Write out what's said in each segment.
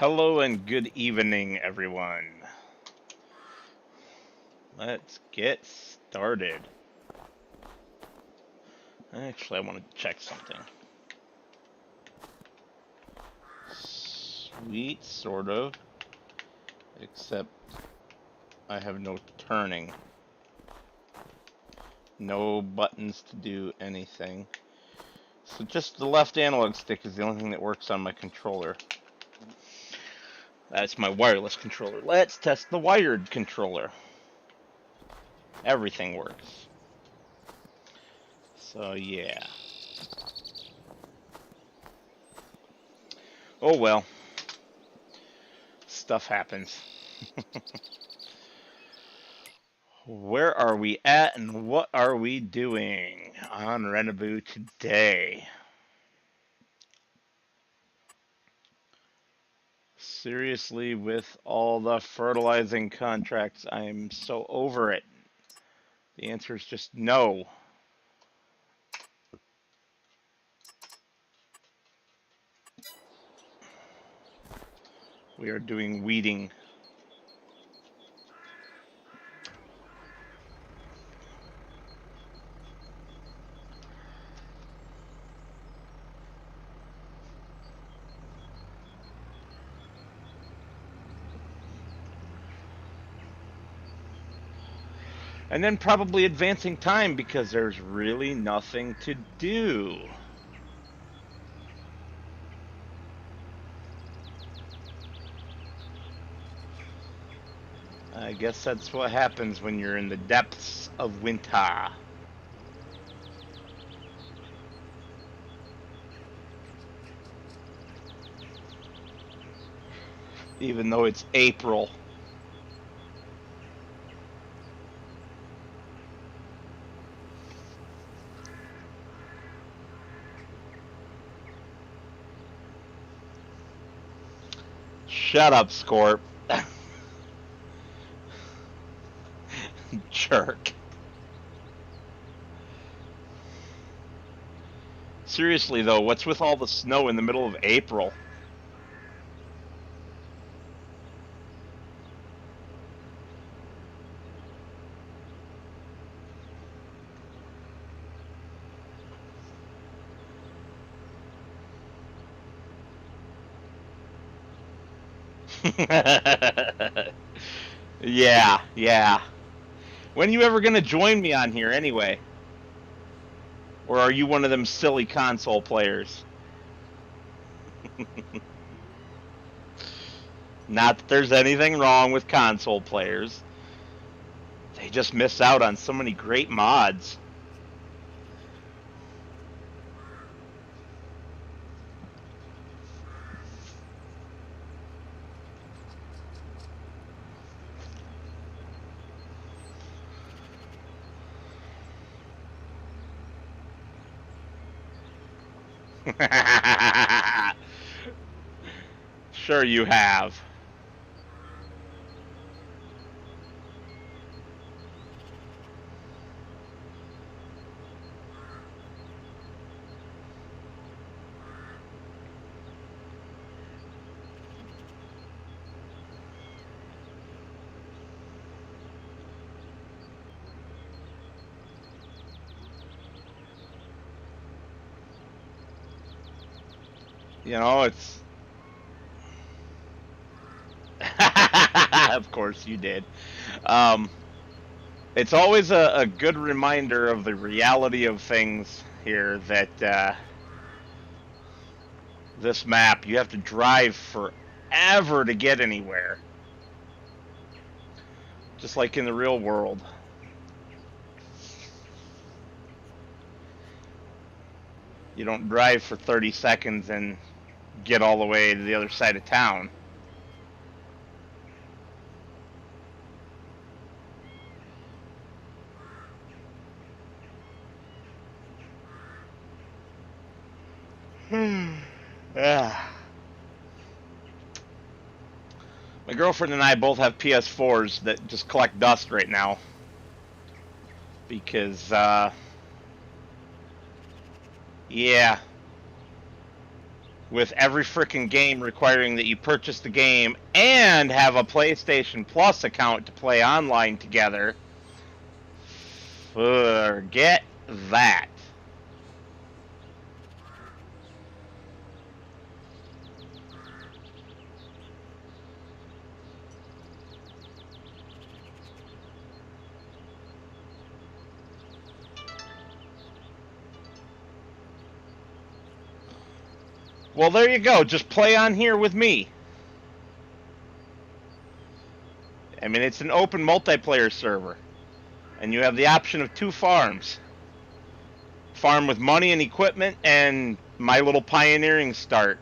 Hello and good evening, everyone. Let's get started. Actually, I want to check something. Sweet, sort of. Except I have no turning. No buttons to do anything. So just the left analog stick is the only thing that works on my controller. That's my wireless controller. Let's test the wired controller. Everything works. So yeah. Oh well. Stuff happens. Where are we at and what are we doing on Rennebu today? Seriously, with all the fertilizing contracts, I'm so over it. The answer is just no. We are doing weeding. And then probably advancing time because there's really nothing to do. I guess that's what happens when you're in the depths of winter. Even though it's April. Shut up, Scorp. Jerk. Seriously, though, what's with all the snow in the middle of April? Yeah. When you ever gonna join me on here anyway? Or are you one of them silly console players? Not that there's anything wrong with console players. They just miss out on so many great mods. Sure you have. You know, it's... Of course you did. It's always a good reminder of the reality of things here that this map, you have to drive forever to get anywhere. Just like in the real world. You don't drive for 30 seconds and get all the way to the other side of town. Yeah. My girlfriend and I both have PS4s that just collect dust right now. Because, yeah. with every frickin' game requiring that you purchase the game and have a PlayStation Plus account to play online together, forget that. Well, there you go. Just play on here with me. I mean, it's an open multiplayer server. And you have the option of 2 farms. Farm with money and equipment and my little pioneering start.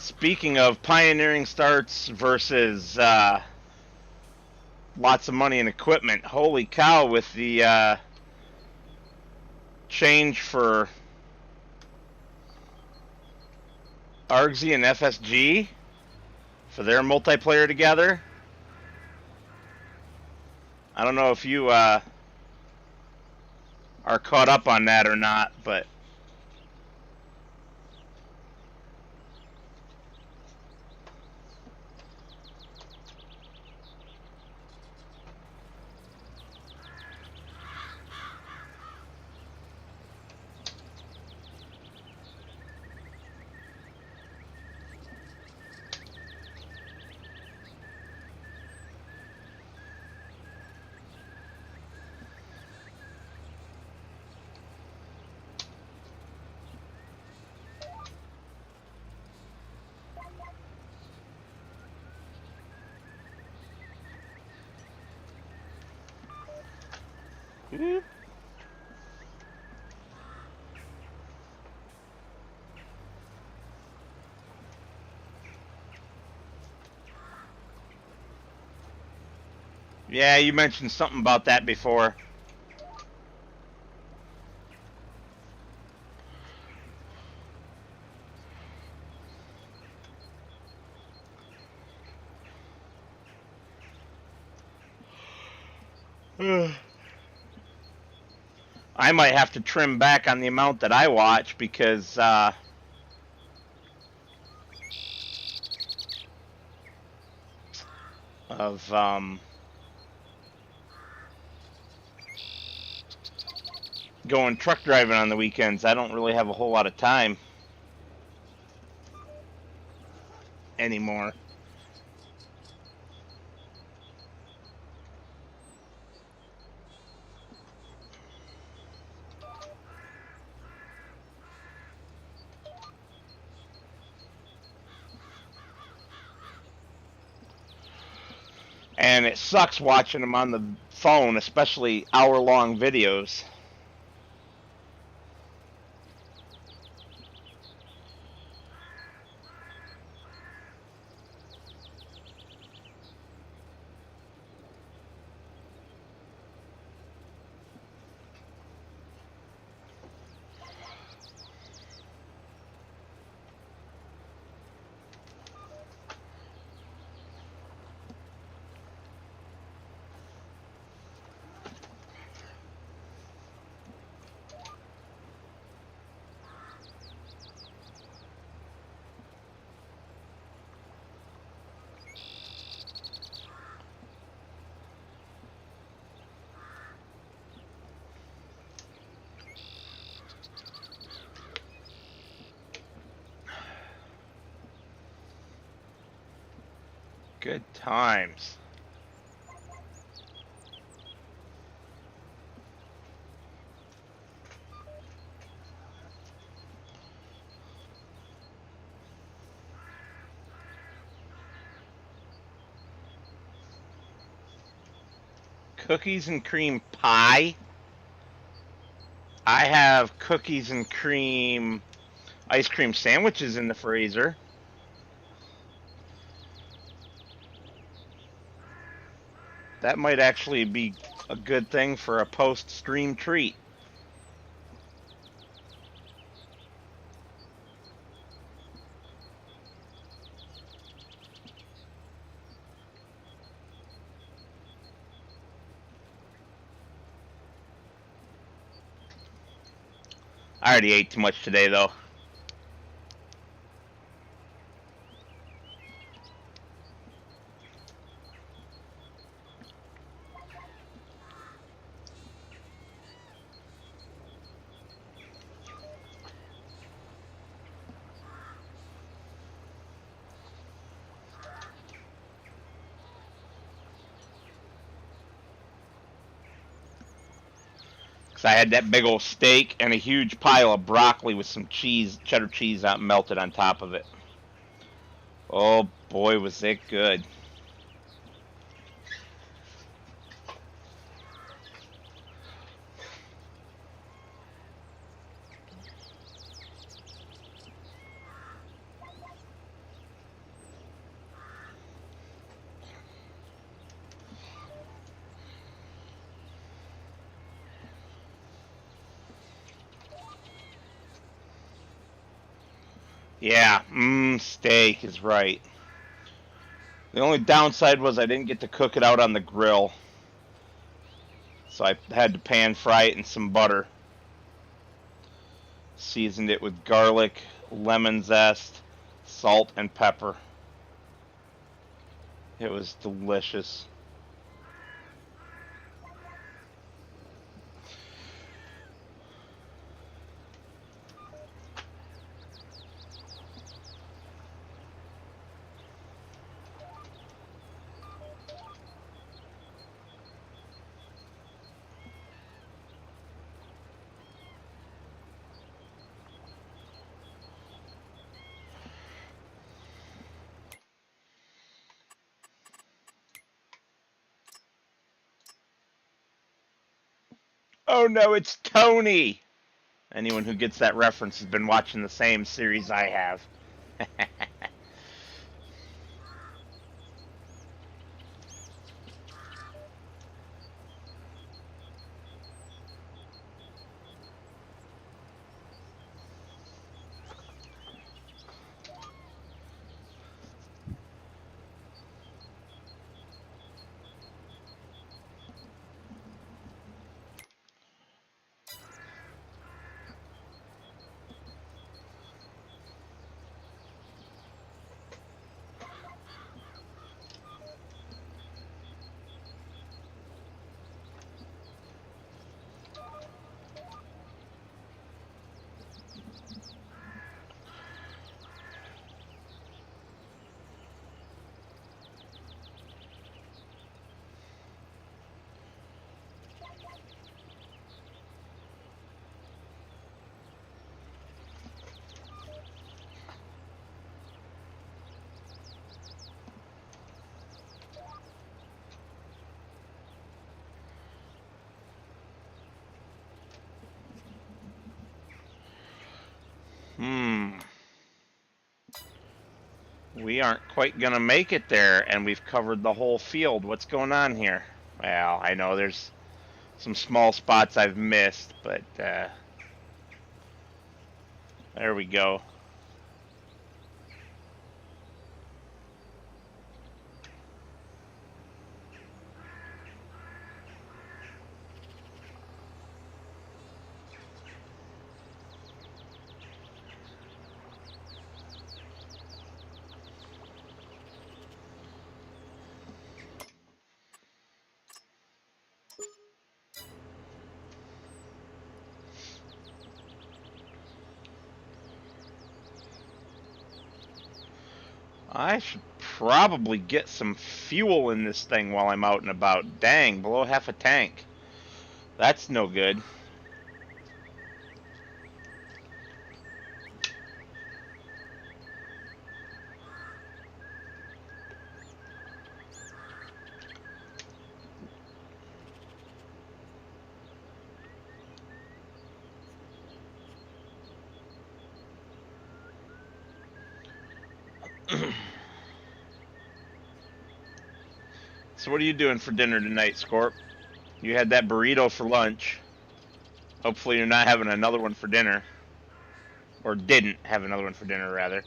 Speaking of pioneering starts versus lots of money and equipment, holy cow, with the change for Argsy and FSG for their multiplayer together. I don't know if you are caught up on that or not, but yeah, you mentioned something about that before. I might have to trim back on the amount that I watch because of going truck driving on the weekends. I don't really have a whole lot of time anymore. And it sucks watching them on the phone, especially hour-long videos. Good times. Cookies and cream pie. I have cookies and cream ice cream sandwiches in the freezer. That might actually be a good thing for a post-stream treat. I already ate too much today, though. Because I had that big old steak and a huge pile of broccoli with some cheese, cheddar cheese out melted on top of it. Oh boy, was it good. Yeah, steak is right. The only downside was I didn't get to cook it out on the grill. So I had to pan fry it in some butter. Seasoned it with garlic, lemon zest, salt, and pepper. It was delicious. Oh no, it's Tony! Anyone who gets that reference has been watching the same series I have. We aren't quite gonna make it there, and we've covered the whole field. What's going on here? Well, I know there's some small spots I've missed, but there we go. I should probably get some fuel in this thing while I'm out and about. Dang, below half a tank. That's no good. So what are you doing for dinner tonight, Scorp? You had that burrito for lunch. Hopefully you're not having another one for dinner. Or didn't have another one for dinner, rather.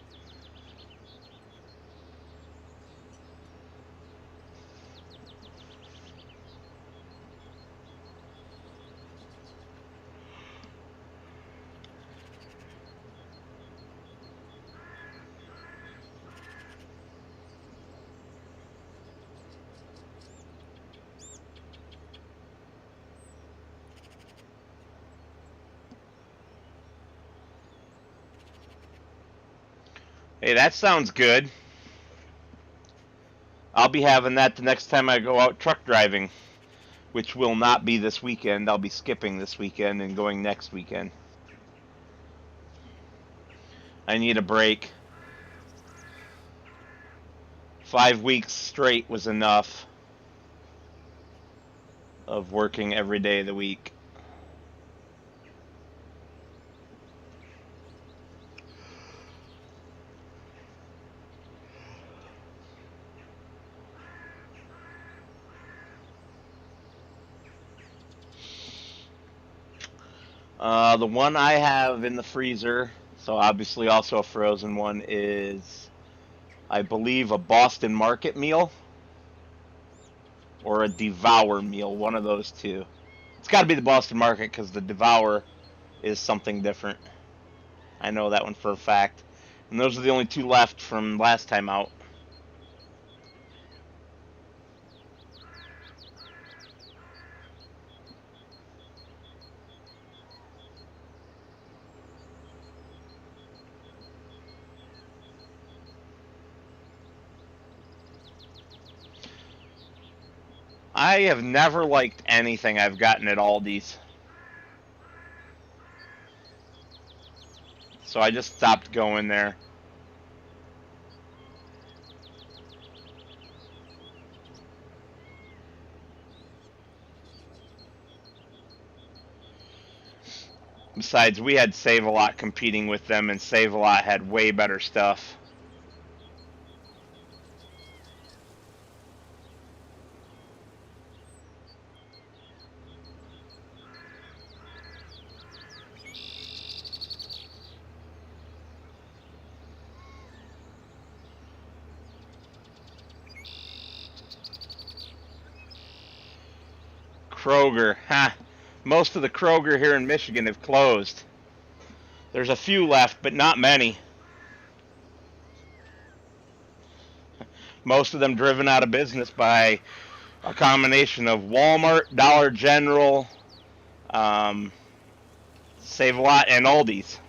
Hey, that sounds good. I'll be having that the next time I go out truck driving, which will not be this weekend. I'll be skipping this weekend and going next weekend. I need a break. 5 weeks straight was enough of working every day of the week. The one I have in the freezer, so obviously also a frozen one, is, I believe, a Boston Market meal or a Devour meal, one of those two. It's got to be the Boston Market because the Devour is something different. I know that one for a fact. And those are the only two left from last time out. I have never liked anything I've gotten at Aldi's. So I just stopped going there. Besides, we had Save-A-Lot competing with them, and Save-A-Lot had way better stuff. Kroger, ha! Most of the Kroger here in Michigan have closed. There's a few left, but not many. Most of them driven out of business by a combination of Walmart, Dollar General, um, Save-A-Lot, and Aldi's.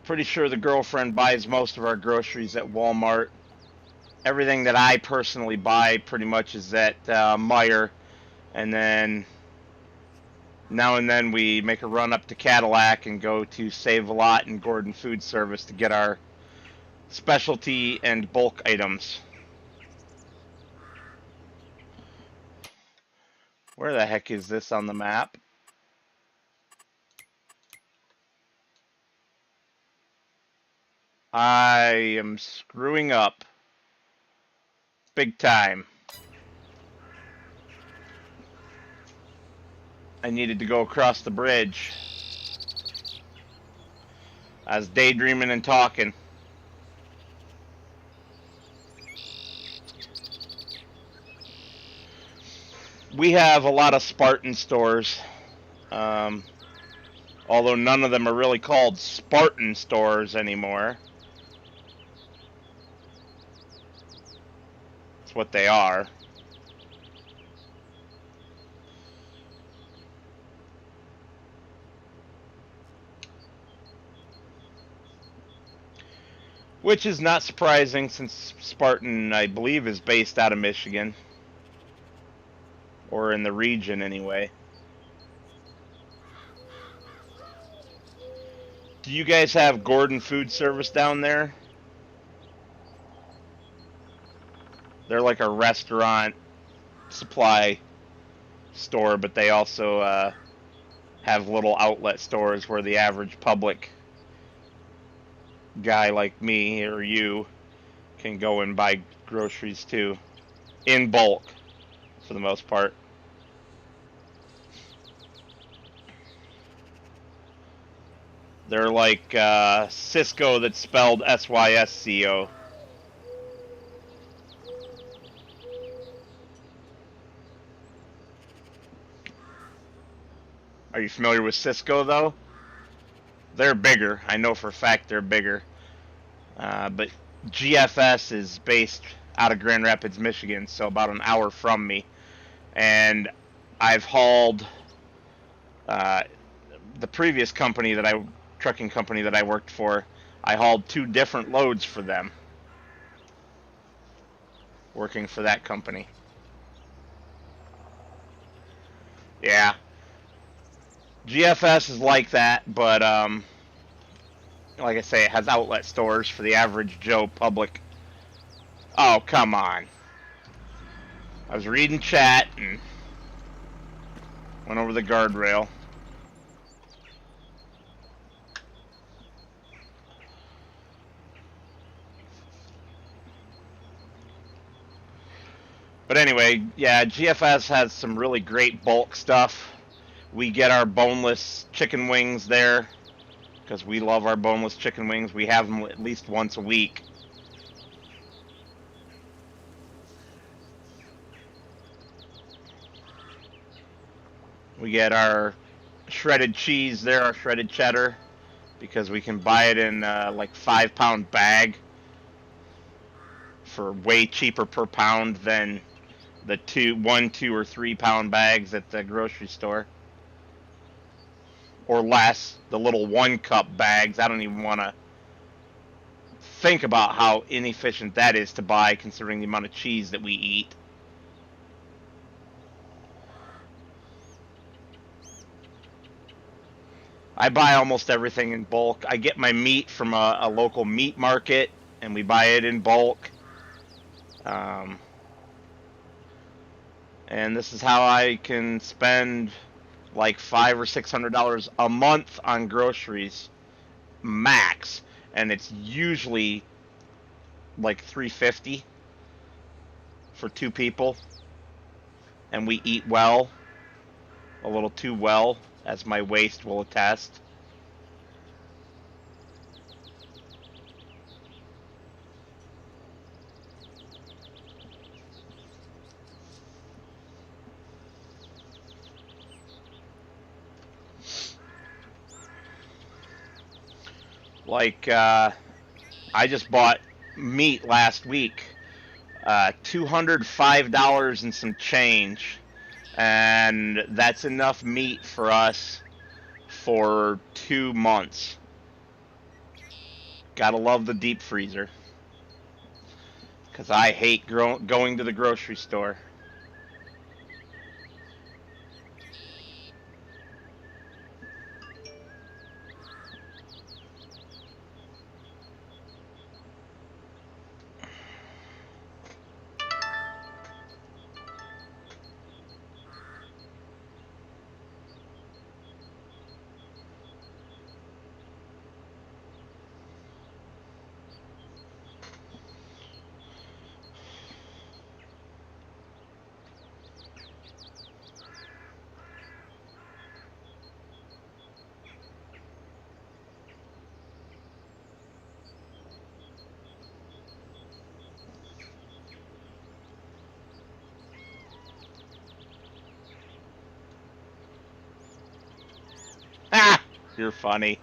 Pretty sure the girlfriend buys most of our groceries at Walmart. Everything that I personally buy pretty much is at Meijer, and then now and then we make a run up to Cadillac and go to Save-A-Lot and Gordon Food Service to get our specialty and bulk items. Where the heck is this on the map? I am screwing up big time. I needed to go across the bridge. I was daydreaming and talking. We have a lot of Spartan stores, although none of them are really called Spartan stores anymore. That's what they are. Which is not surprising since Spartan, I believe, is based out of Michigan. Or in the region, anyway. Do you guys have Gordon Food Service down there? They're like a restaurant supply store, but they also have little outlet stores where the average public guy like me or you can go and buy groceries too, in bulk for the most part. They're like Cisco that's spelled S-Y-S-C-O. Are you familiar with Cisco though? They're bigger. I know for a fact they're bigger. But GFS is based out of Grand Rapids, Michigan, so about an hour from me. And I've hauled the previous trucking company that I worked for, I hauled 2 different loads for them. Working for that company. Yeah. GFS is like that, but like I say, it has outlet stores for the average Joe public. Oh, come on. I was reading chat and went over the guardrail. But anyway, yeah, GFS has some really great bulk stuff. We get our boneless chicken wings there because we love our boneless chicken wings. We have them at least once a week. We get our shredded cheese there, our shredded cheddar, because we can buy it in like 5-pound bag for way cheaper per pound than the 1, 2, or 3-pound bags at the grocery store. Or less, the little 1-cup bags. I don't even want to think about how inefficient that is to buy, considering the amount of cheese that we eat. I buy almost everything in bulk. I get my meat from a local meat market, and we buy it in bulk. And this is how I can spend like $500 or $600 a month on groceries, max, and it's usually like $350 for 2 people, and we eat well, a little too well, as my waist will attest. Like, I just bought meat last week, $205 and some change, and that's enough meat for us for 2 months. Gotta love the deep freezer, because I hate going to the grocery store. Ha! You're funny.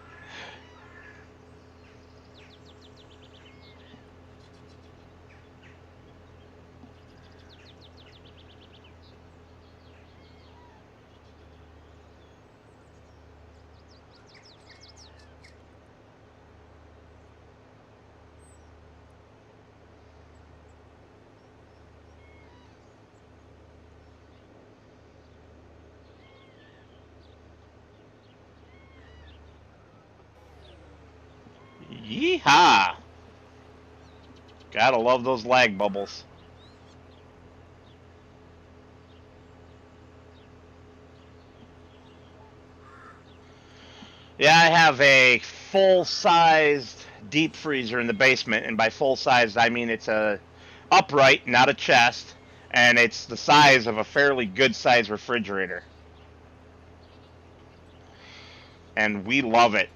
Yeehaw! Gotta love those lag bubbles. Yeah, I have a full-sized deep freezer in the basement, and by full-sized, I mean it's a upright, not a chest, and it's the size of a fairly good-sized refrigerator. And we love it.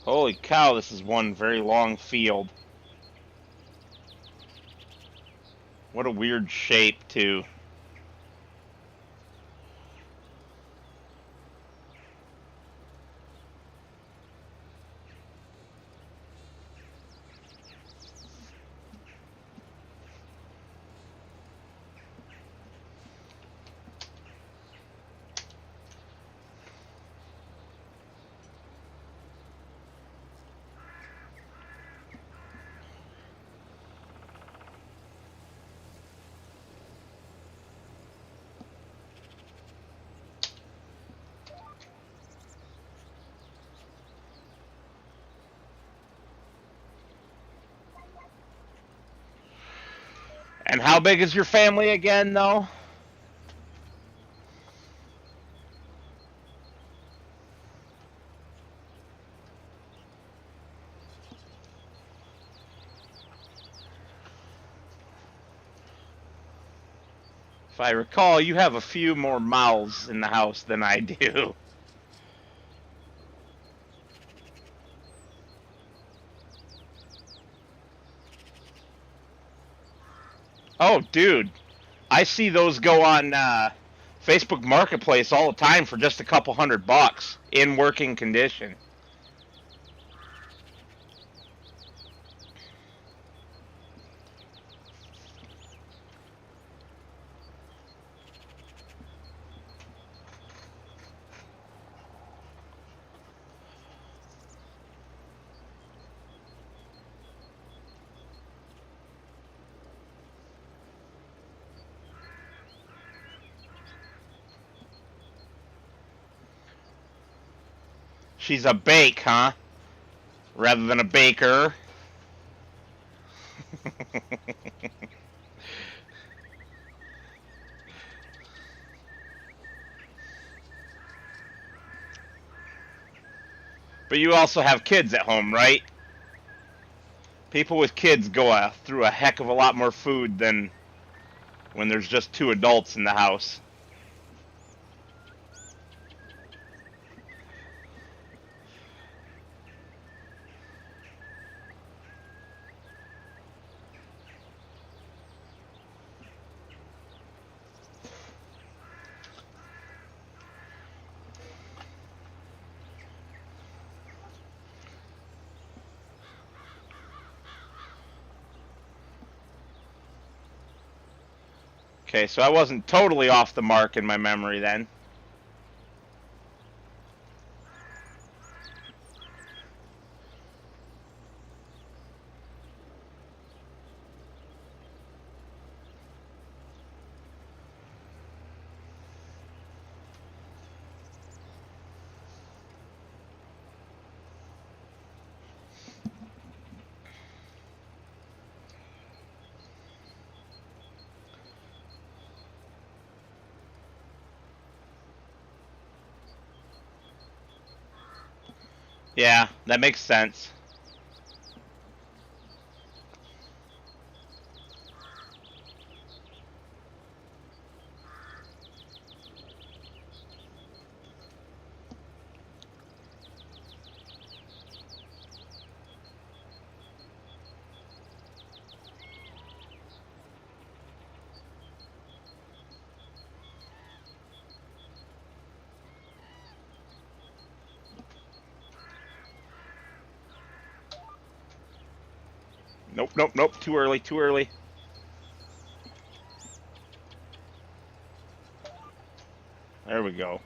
Holy cow, this is one very long field. What a weird shape, too. And how big is your family again, though? If I recall, you have a few more mouths in the house than I do. Oh, dude. I see those go on Facebook Marketplace all the time for just a couple $100 in working condition. She's a bake, huh? Rather than a baker. But you also have kids at home, right? People with kids go through a heck of a lot more food than when there's just two adults in the house. Okay, so I wasn't totally off the mark in my memory then. Yeah, that makes sense. Nope, nope, nope. Too early, too early. There we go.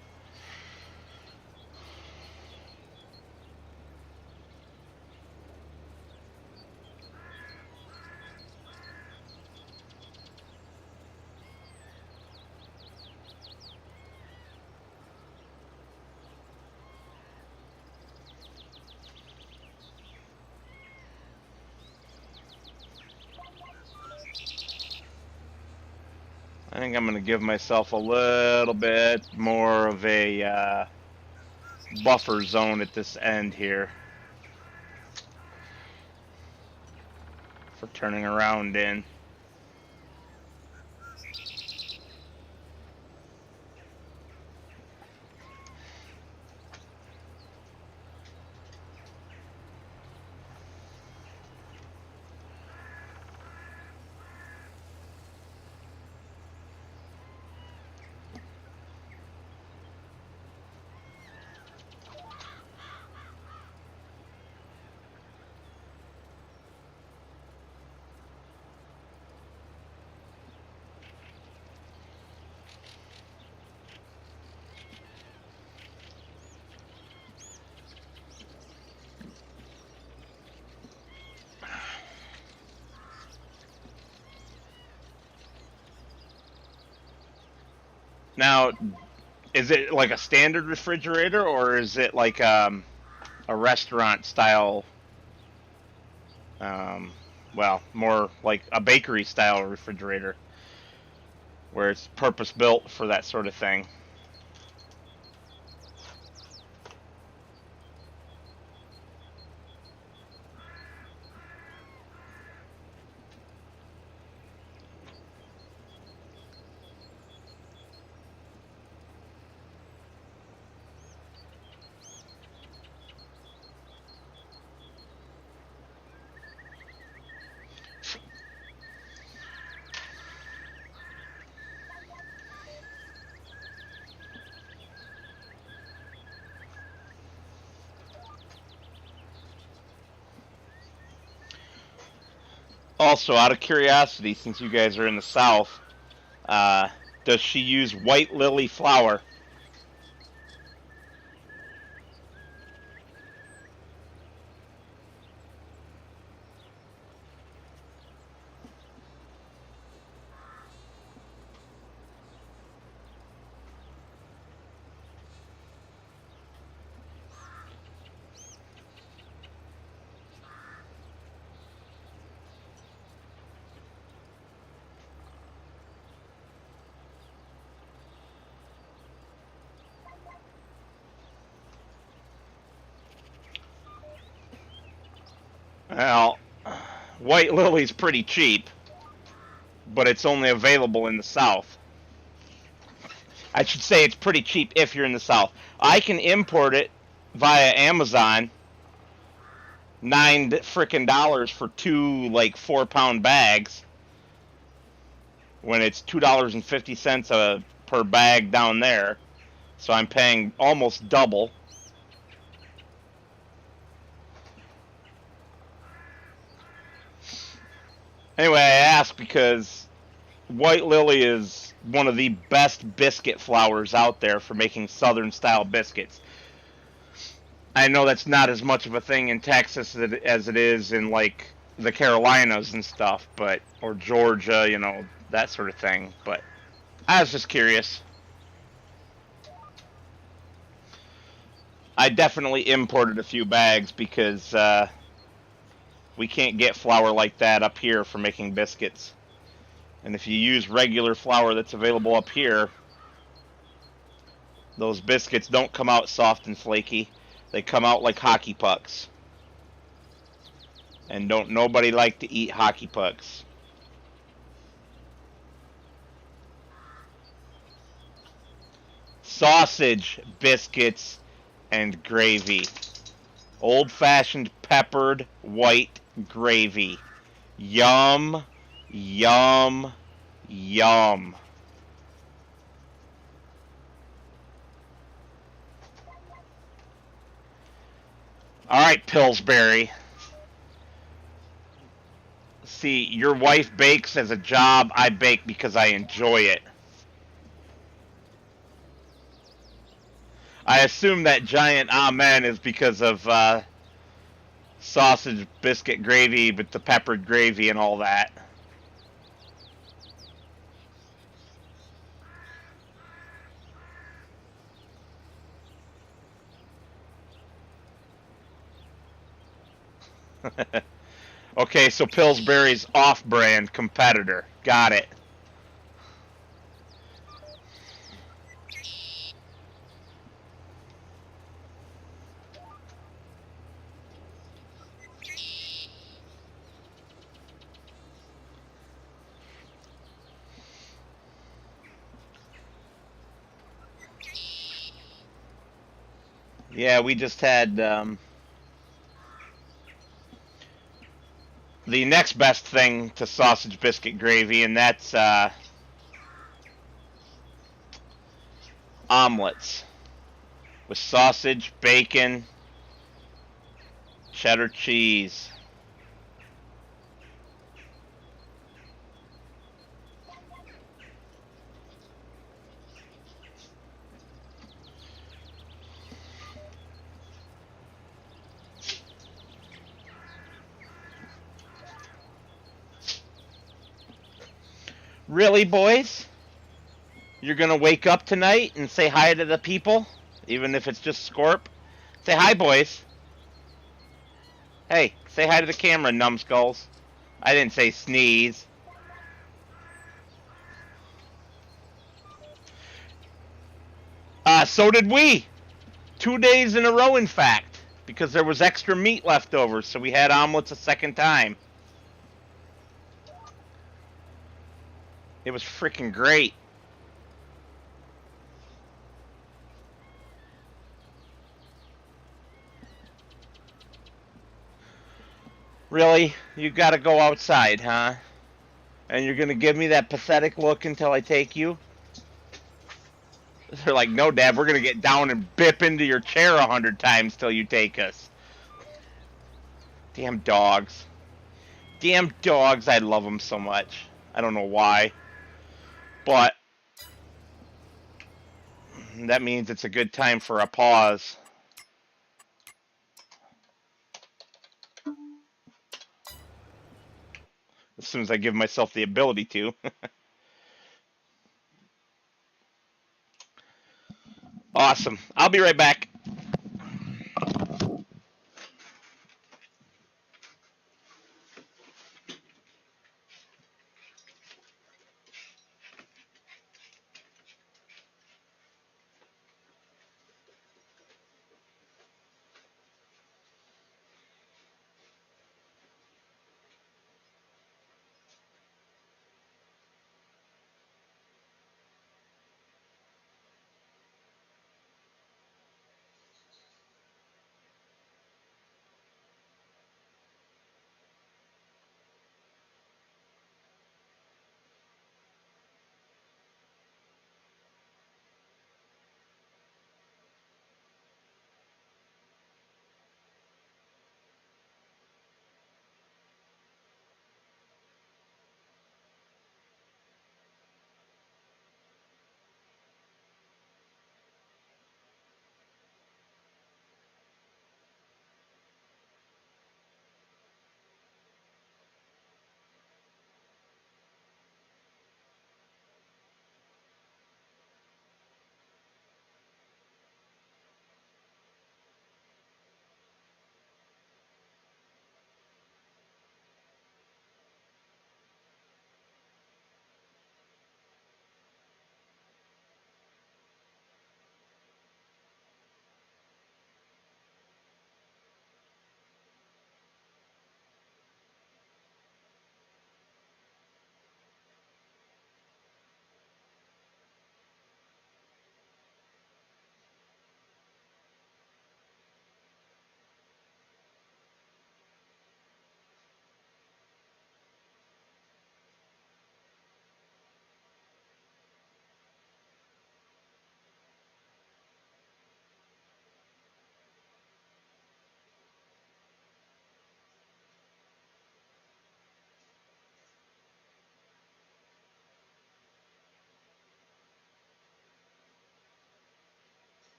I think I'm going to give myself a little bit more of a buffer zone at this end here for turning around in. Now, is it like a standard refrigerator, or is it like a restaurant style, well, more like a bakery style refrigerator, where it's purpose built for that sort of thing? Also, out of curiosity, since you guys are in the South, uh, does she use white lily flour? Well, white lily's pretty cheap, but it's only available in the South. I should say it's pretty cheap if you're in the South. I can import it via Amazon, $9 for two like 4-pound bags, when it's $2.50 per bag down there. So I'm paying almost double. Anyway, I ask because white lily is one of the best biscuit flours out there for making southern style biscuits. I know that's not as much of a thing in Texas as it is in like the Carolinas and stuff, but or Georgia, you know, that sort of thing. But I was just curious. I definitely imported a few bags because we can't get flour like that up here for making biscuits. And if you use regular flour that's available up here, those biscuits don't come out soft and flaky. They come out like hockey pucks. And don't nobody like to eat hockey pucks. Sausage, biscuits, and gravy. Old-fashioned peppered white gravy. Yum, yum, yum. All right, Pillsbury. See, your wife bakes as a job. I bake because I enjoy it. I assume that giant amen is because of sausage, biscuit gravy, but the peppered gravy and all that. Okay, so Pillsbury's off-brand competitor. Got it. Yeah, we just had the next best thing to sausage biscuit gravy, and that's omelets with sausage, bacon, cheddar cheese. Really, boys? You're gonna wake up tonight and say hi to the people, even if it's just Scorp? Say hi, boys. Hey, say hi to the camera, numbskulls. I didn't say sneeze. So did we. 2 days in a row, in fact, because there was extra meat left over, so we had omelets a second time. It was freaking great. Really? You gotta go outside, huh? And you're gonna give me that pathetic look until I take you? They're like, no, Dad, we're gonna get down and bip into your chair 100 times till you take us. Damn dogs. Damn dogs, I love them so much. I don't know why. But that means it's a good time for a pause. As soon as I give myself the ability to. Awesome. I'll be right back.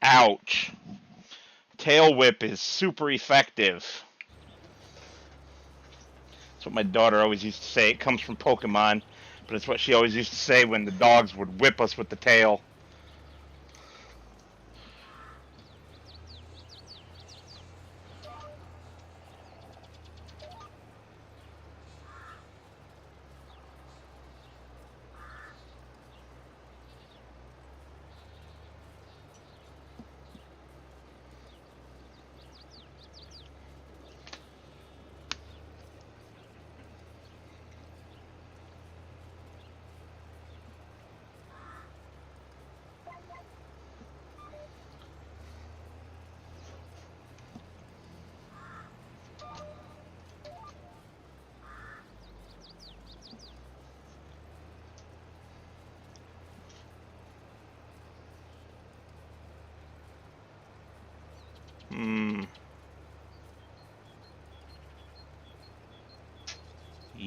Ouch. Tail whip is super effective. That's what my daughter always used to say. It comes from Pokemon, but it's what she always used to say when the dogs would whip us with the tail.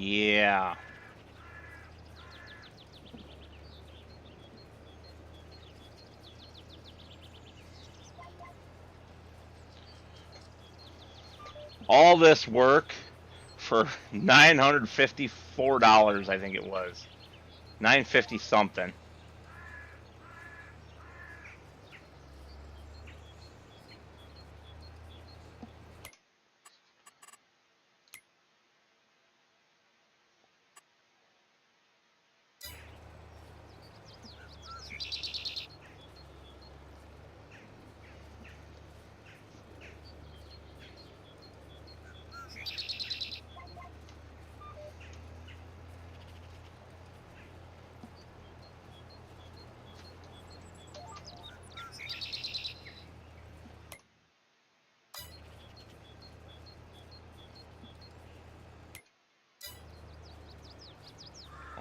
Yeah. All this work for $954, I think it was. 950 something.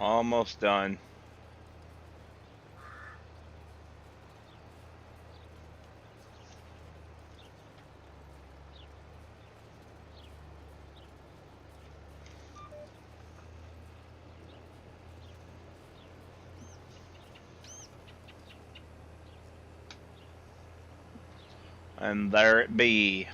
Almost done. And there it be.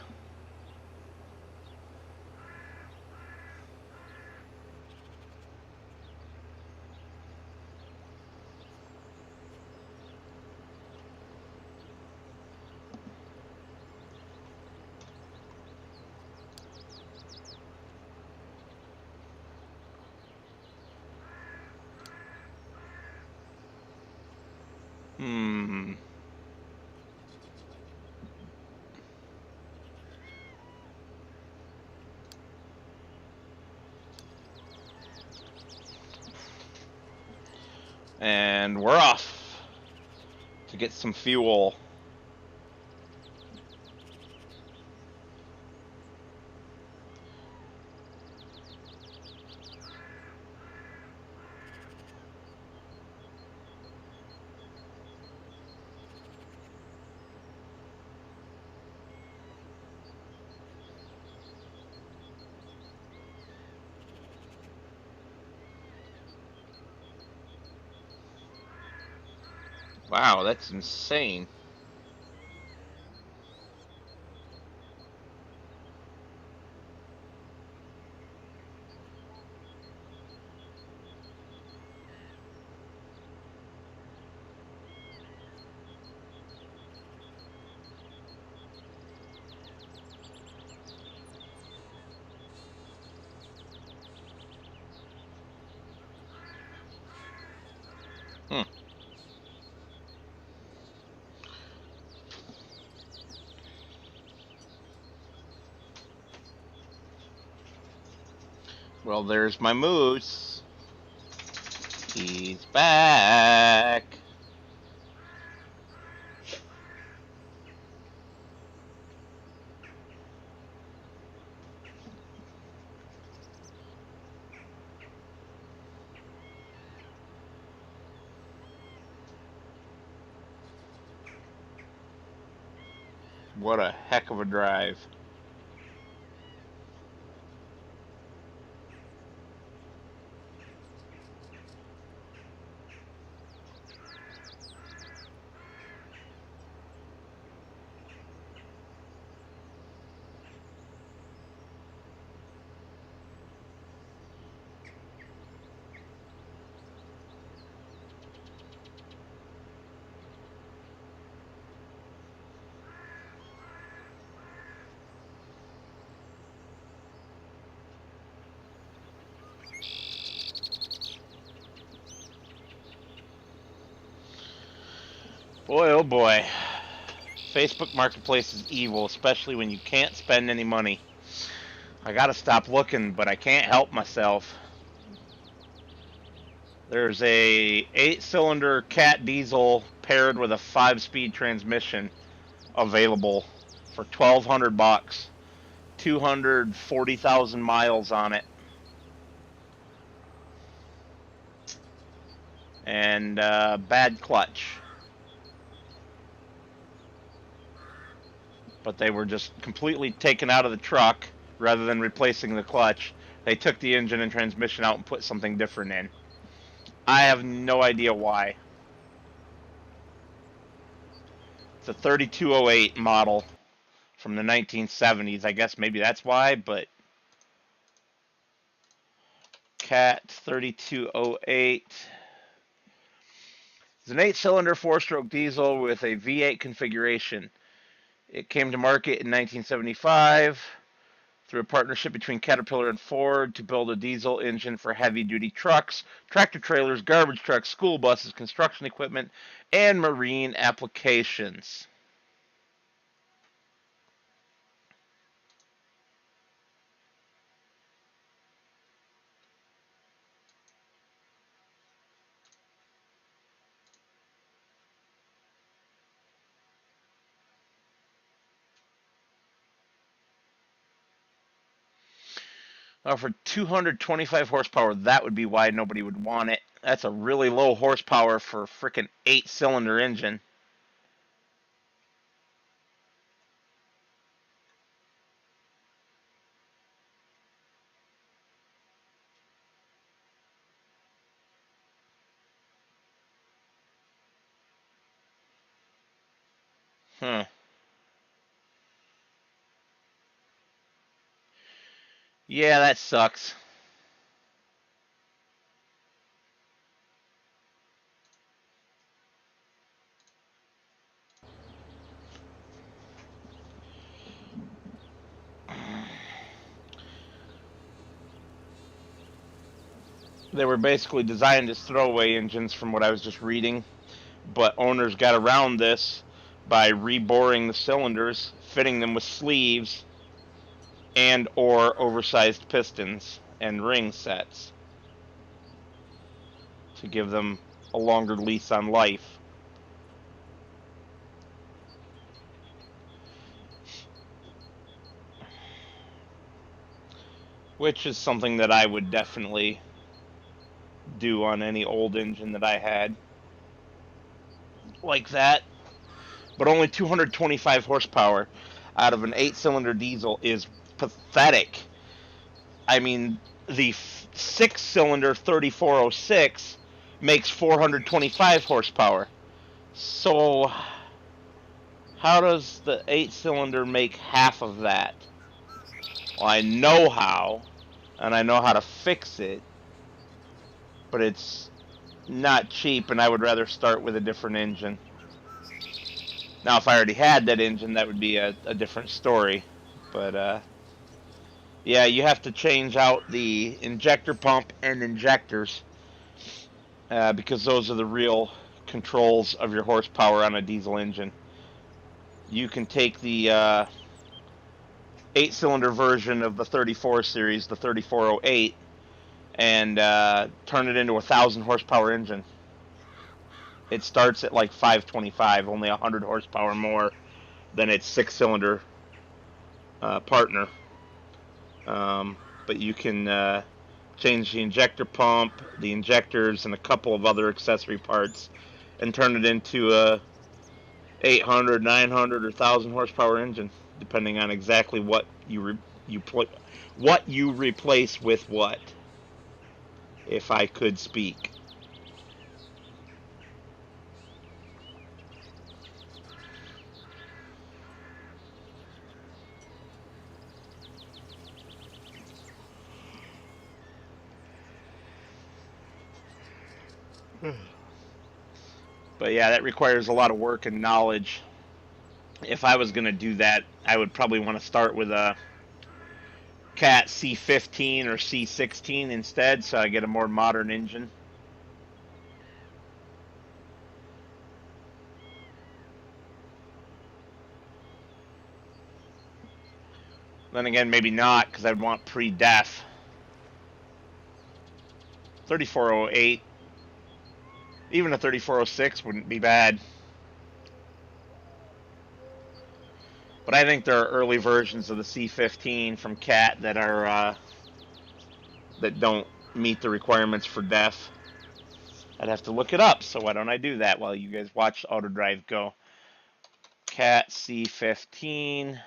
Hmm. And we're off to get some fuel. Wow, that's insane. Hmm. Well, there's my moose. He's back. What a heck of a drive. Boy, oh boy. Facebook Marketplace is evil, especially when you can't spend any money. I gotta stop looking, but I can't help myself. There's a 8-cylinder cat diesel paired with a 5-speed transmission available for $1,200. 240,000 miles on it. And bad clutch. But they were just completely taken out of the truck rather than replacing the clutch. They took the engine and transmission out and put something different in. I have no idea why. It's a 3208 model from the 1970s. I guess maybe that's why, but Cat 3208 is an 8-cylinder 4-stroke diesel with a V8 configuration. It came to market in 1975 through a partnership between Caterpillar and Ford to build a diesel engine for heavy-duty trucks, tractor-trailers, garbage trucks, school buses, construction equipment, and marine applications. For 225 horsepower, that would be why nobody would want it. That's a really low horsepower for a frickin' 8-cylinder engine. Huh. Yeah, that sucks. They were basically designed as throwaway engines from what I was just reading, but owners got around this by reboring the cylinders, fitting them with sleeves, and or oversized pistons and ring sets to give them a longer lease on life. Which is something that I would definitely do on any old engine that I had like that. But only 225 horsepower out of an 8-cylinder diesel is pathetic. I mean, the 6-cylinder 3406 makes 425 horsepower. So how does the 8-cylinder make half of that? Well, I know how, and I know how to fix it, but it's not cheap, and I would rather start with a different engine. Now, if I already had that engine, that would be a different story. But, yeah, you have to change out the injector pump and injectors because those are the real controls of your horsepower on a diesel engine. You can take the 8-cylinder version of the 34 series, the 3408, and turn it into a 1,000 horsepower engine. It starts at like 525, only 100 horsepower more than its 6-cylinder partner. But you can change the injector pump, the injectors, and a couple of other accessory parts, and turn it into a 800, 900, or 1,000 horsepower engine, depending on exactly what what you replace with what. If I could speak. But yeah, that requires a lot of work and knowledge. If I was going to do that, I would probably want to start with a Cat C15 or C16 instead, so I get a more modern engine. Then again, maybe not, because I'd want pre-def. 3408, even a 3406 wouldn't be bad. But I think there are early versions of the C15 from Cat that are that don't meet the requirements for def. I'd have to look it up, so why don't I do that while you guys watch Autodrive go? Cat C15.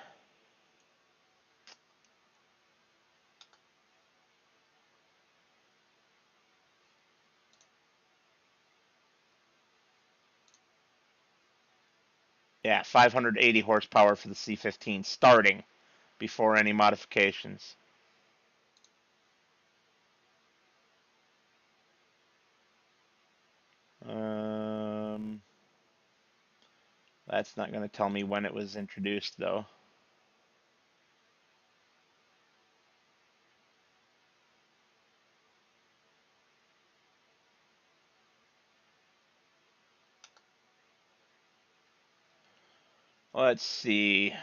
Yeah, 580 horsepower for the C15 starting before any modifications. That's not going to tell me when it was introduced, though. Let's see.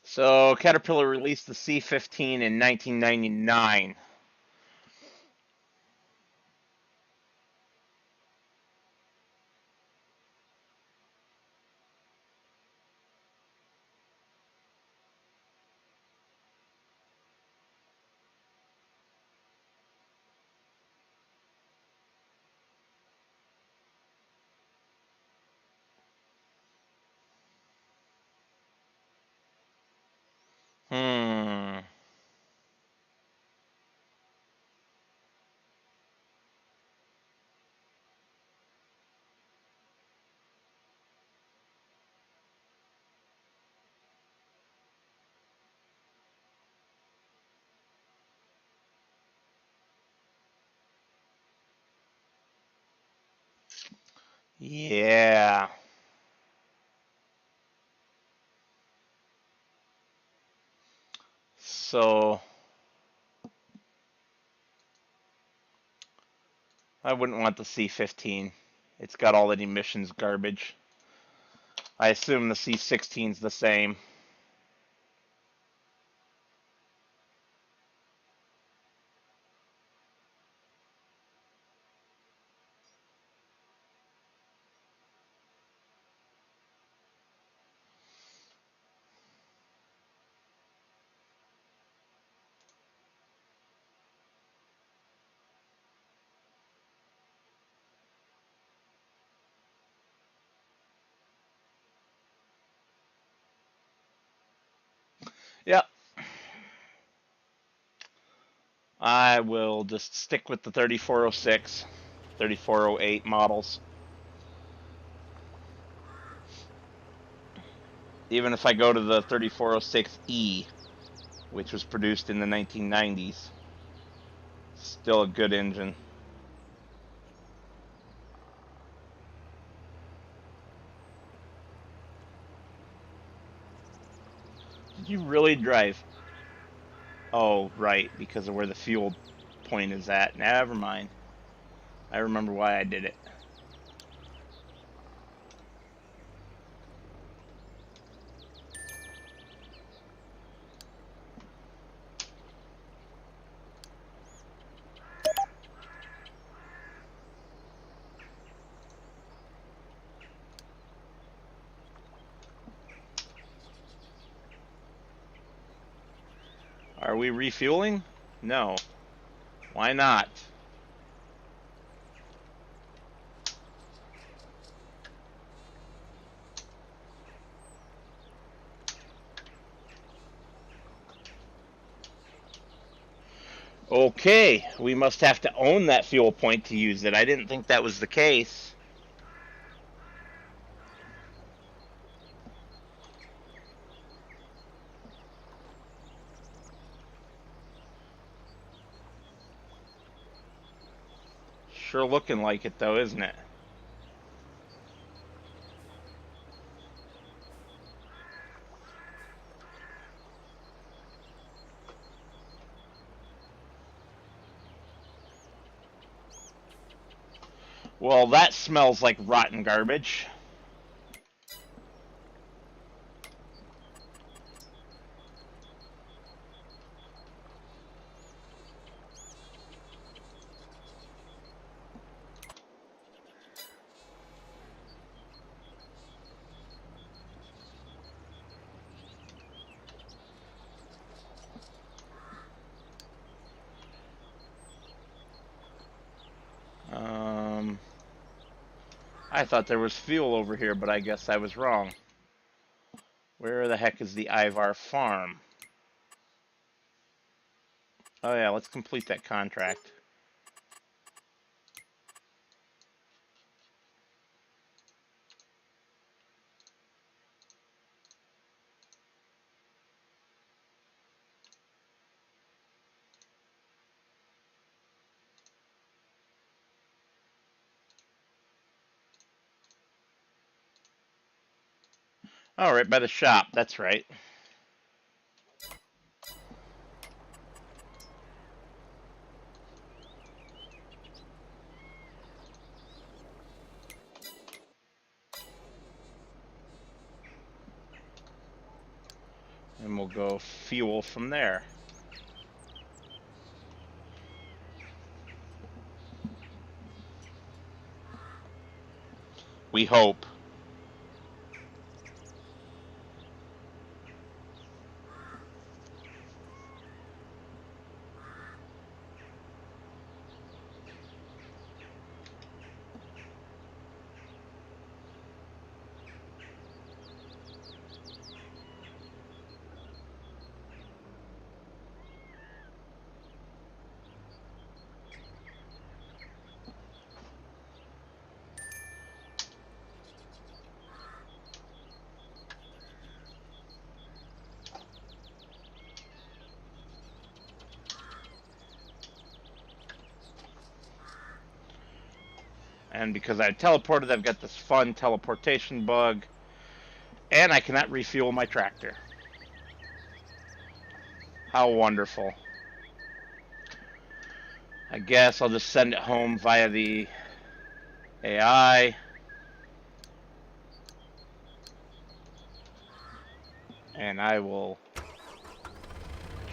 So Caterpillar released the C15 in 1999. Hmm. Yeah. So I wouldn't want the C15. It's got all that emissions garbage. I assume the C16's the same. Yep. I will just stick with the 3406, 3408 models. Even if I go to the 3406E, which was produced in the 1990s, still a good engine. Did you really drive? Oh, right, because of where the fuel point is at. Never mind. I remember why I did it. Are we refueling? No. Why not? Okay, we must have to own that fuel point to use it. I didn't think that was the case. Sure looking like it though, isn't it? Well, that smells like rotten garbage. I thought there was fuel over here, but I guess I was wrong. Where the heck is the Ivar farm? Oh yeah, let's complete that contract. Oh, right by the shop, that's right. And we'll go fuel from there. We hope. And because I teleported, I've got this fun teleportation bug. And I cannot refuel my tractor. How wonderful. I guess I'll just send it home via the AI. And I will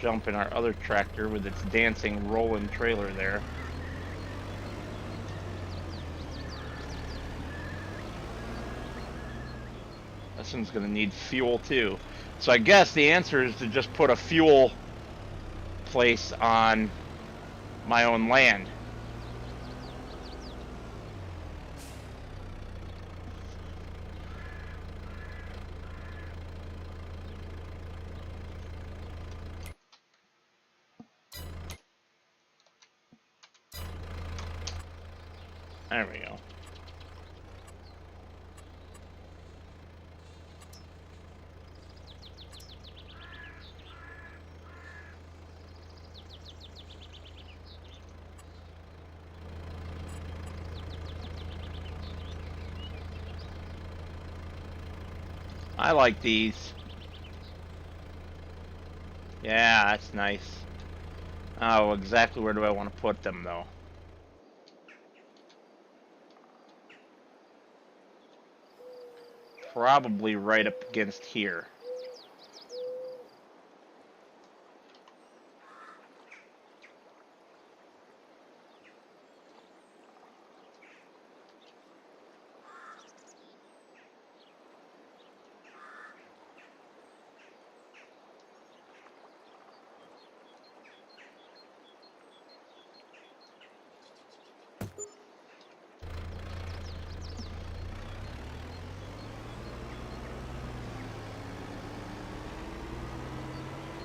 jump in our other tractor with its dancing, rolling trailer there. This one's going to need fuel too. So I guess the answer is to just put a fuel place on my own land. There we go. I like these. Yeah, that's nice. Oh, exactly where do I want to put them, though? Probably right up against here.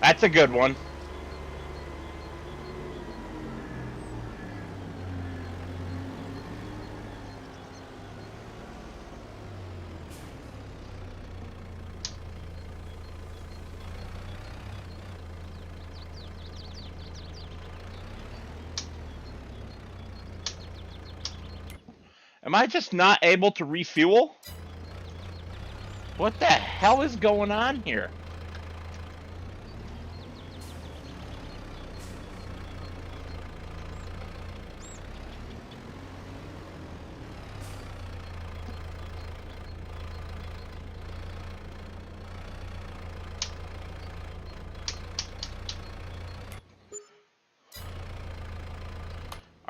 That's a good one. Am I just not able to refuel? What the hell is going on here?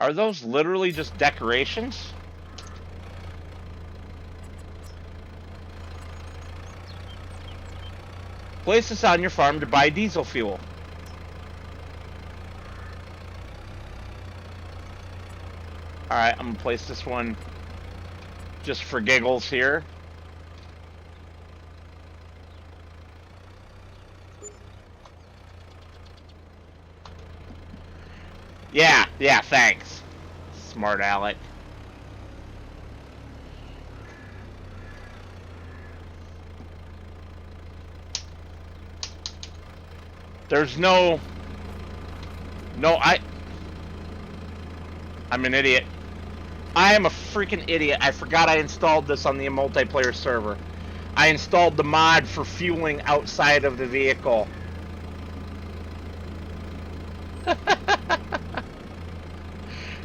Are those literally just decorations? Place this on your farm to buy diesel fuel. Alright, I'm gonna place this one just for giggles here. Yeah, thanks. Smart Alec. There's no, I'm an idiot. I am a freaking idiot. I forgot I installed this on the multiplayer server. I installed the mod for fueling outside of the vehicle.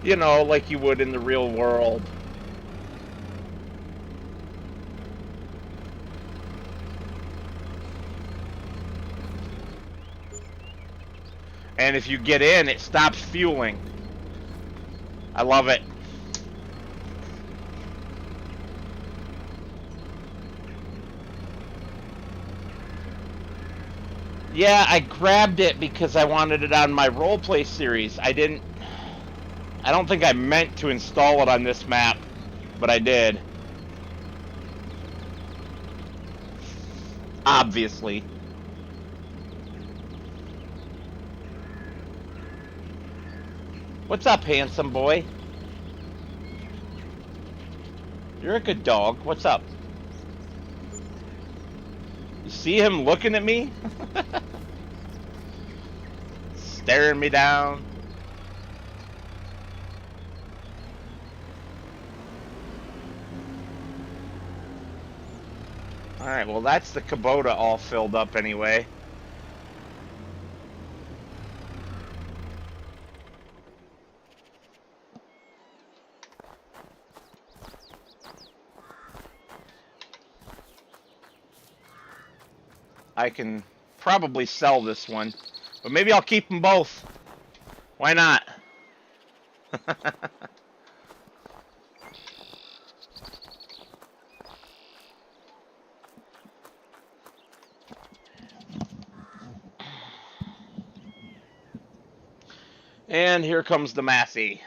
You know, like you would in the real world. And if you get in, it stops fueling. I love it. Yeah, I grabbed it because I wanted it on my roleplay series. I don't think I meant to install it on this map, but I did. Obviously. What's up, handsome boy? You're a good dog. What's up? You see him looking at me? Staring me down. Alright, well that's the Kubota all filled up anyway. I can probably sell this one, but maybe I'll keep them both. Why not? And here comes the Massey.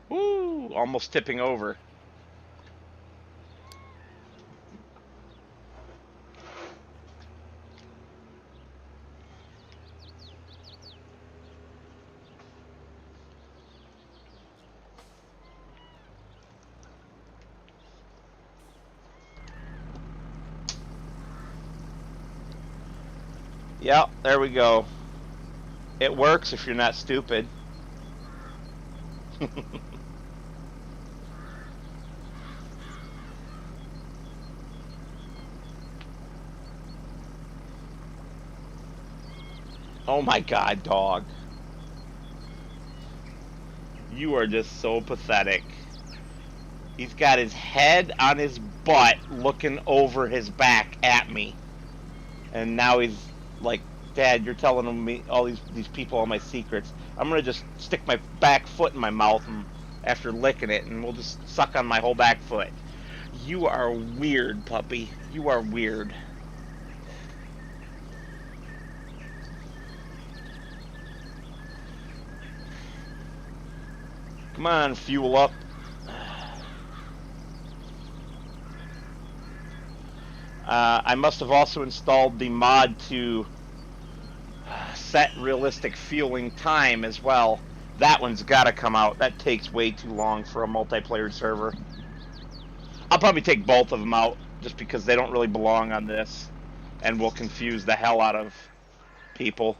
Woo! Almost tipping over. Yep, there we go. It works if you're not stupid. Oh my god, dog. You are just so pathetic. He's got his head on his butt looking over his back at me. And now he's like, Dad, you're telling me all these people all my secrets. I'm gonna just stick my back foot in my mouth after licking it, and we'll just suck on my whole back foot. You are weird, puppy. You are weird. Come on, fuel up. I must have also installed the mod to set realistic fueling time as well. That one's got to come out. That takes way too long for a multiplayer server. I'll probably take both of them out just because they don't really belong on this and will confuse the hell out of people.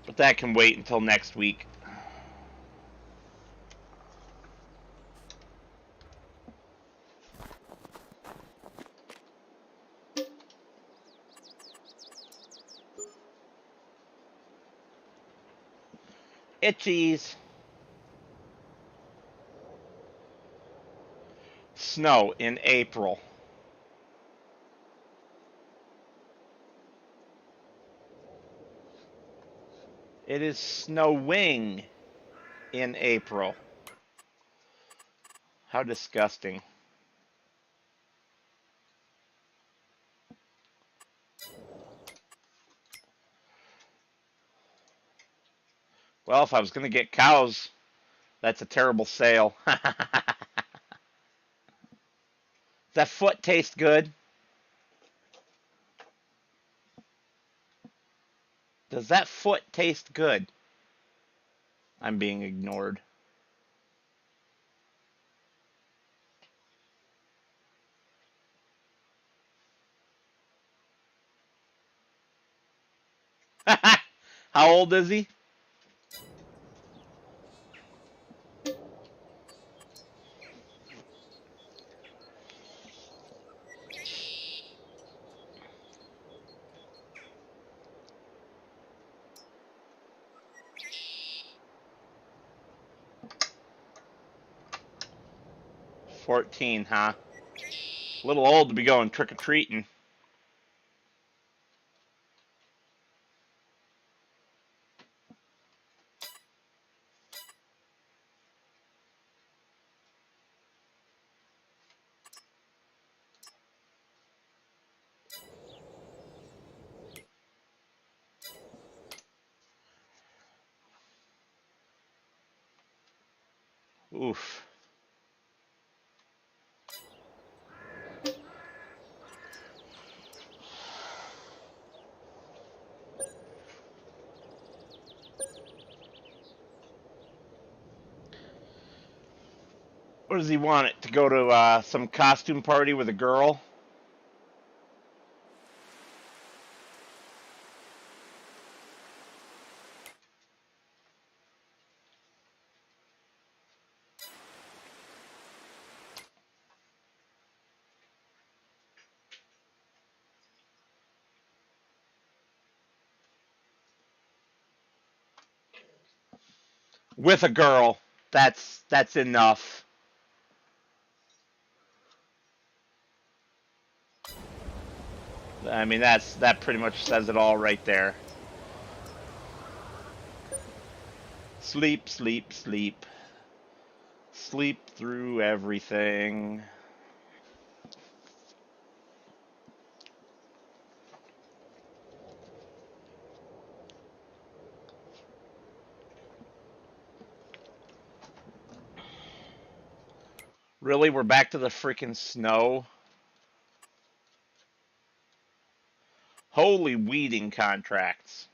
But that can wait until next week. Itchies. Snow in April. It is snowing in April. How disgusting. Well, if I was going to get cows, that's a terrible sale. Does that foot taste good? Does that foot taste good? I'm being ignored. How old is he? "14, huh? A little old to be going trick-or-treating." Oof. What does he want it to go to some costume party with a girl? With a girl. That's enough. I mean, that pretty much says it all right there. Sleep, sleep, sleep. Sleep through everything. Really, we're back to the freaking snow? Holy weeding contracts.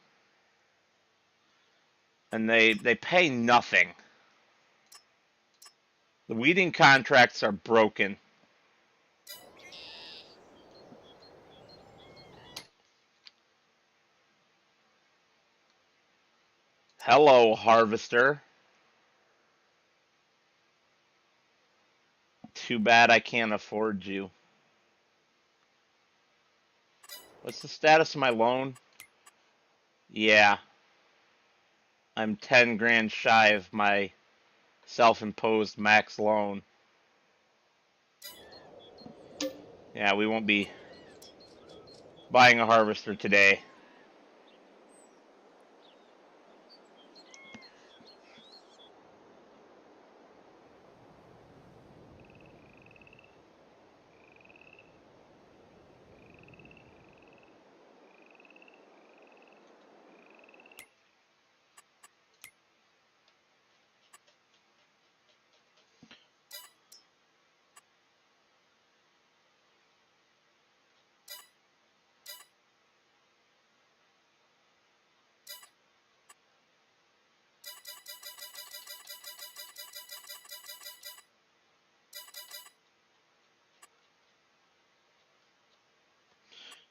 And they pay nothing. The weeding contracts are broken. Hello, harvester. Too bad I can't afford you. What's the status of my loan? Yeah. I'm 10 grand shy of my self-imposed max loan. Yeah, we won't be buying a harvester today.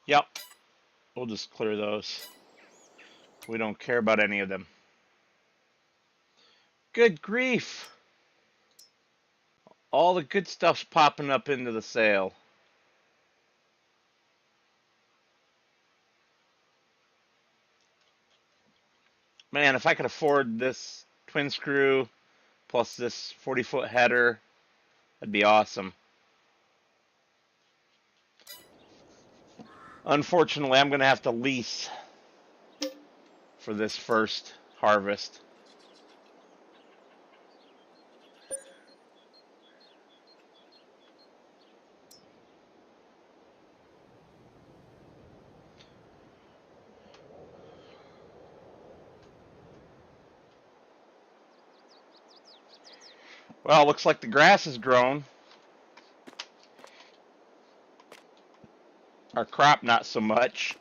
Yep. We'll just clear those. We don't care about any of them. Good grief. All the good stuff's popping up into the sale. Man, if I could afford this twin screw plus this 40-foot header, that'd be awesome. Unfortunately, I'm going to have to lease for this first harvest. Well, looks like the grass has grown. Our crop, not so much.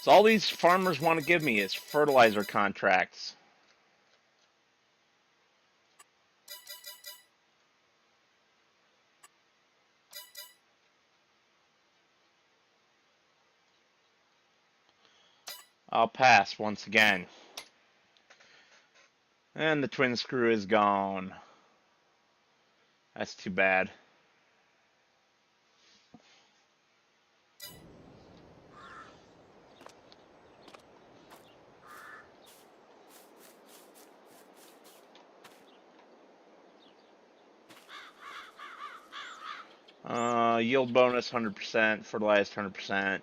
So all these farmers want to give me is fertilizer contracts. I'll pass once again. And the twin screw is gone. That's too bad. Yield bonus 100%, fertilized 100%.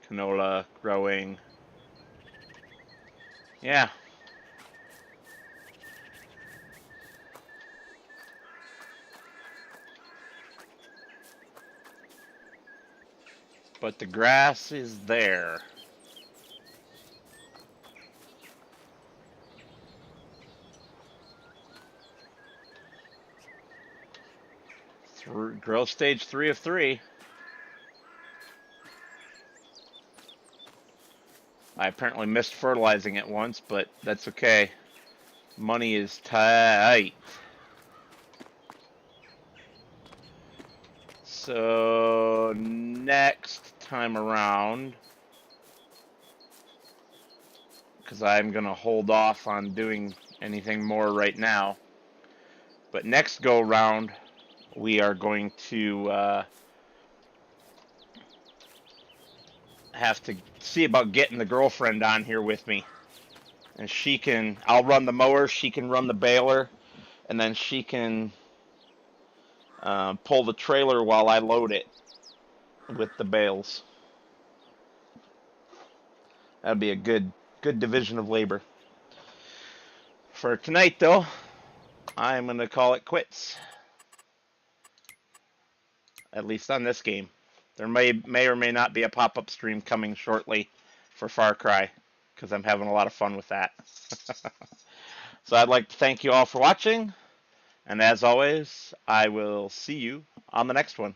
Canola growing. Yeah. But the grass is there. Growth stage 3 of 3. I apparently missed fertilizing it once, but that's okay. Money is tight. So next time around, because I'm going to hold off on doing anything more right now, but next go round, we are going to have to see about getting the girlfriend on here with me. And I'll run the mower, she can run the baler, and then she can pull the trailer while I load it with the bales. That'd be a good division of labor. For tonight, though, I'm going to call it quits. At least on this game. There may or may not be a pop-up stream coming shortly for Far Cry, because I'm having a lot of fun with that. So I'd like to thank you all for watching, and as always, I will see you on the next one.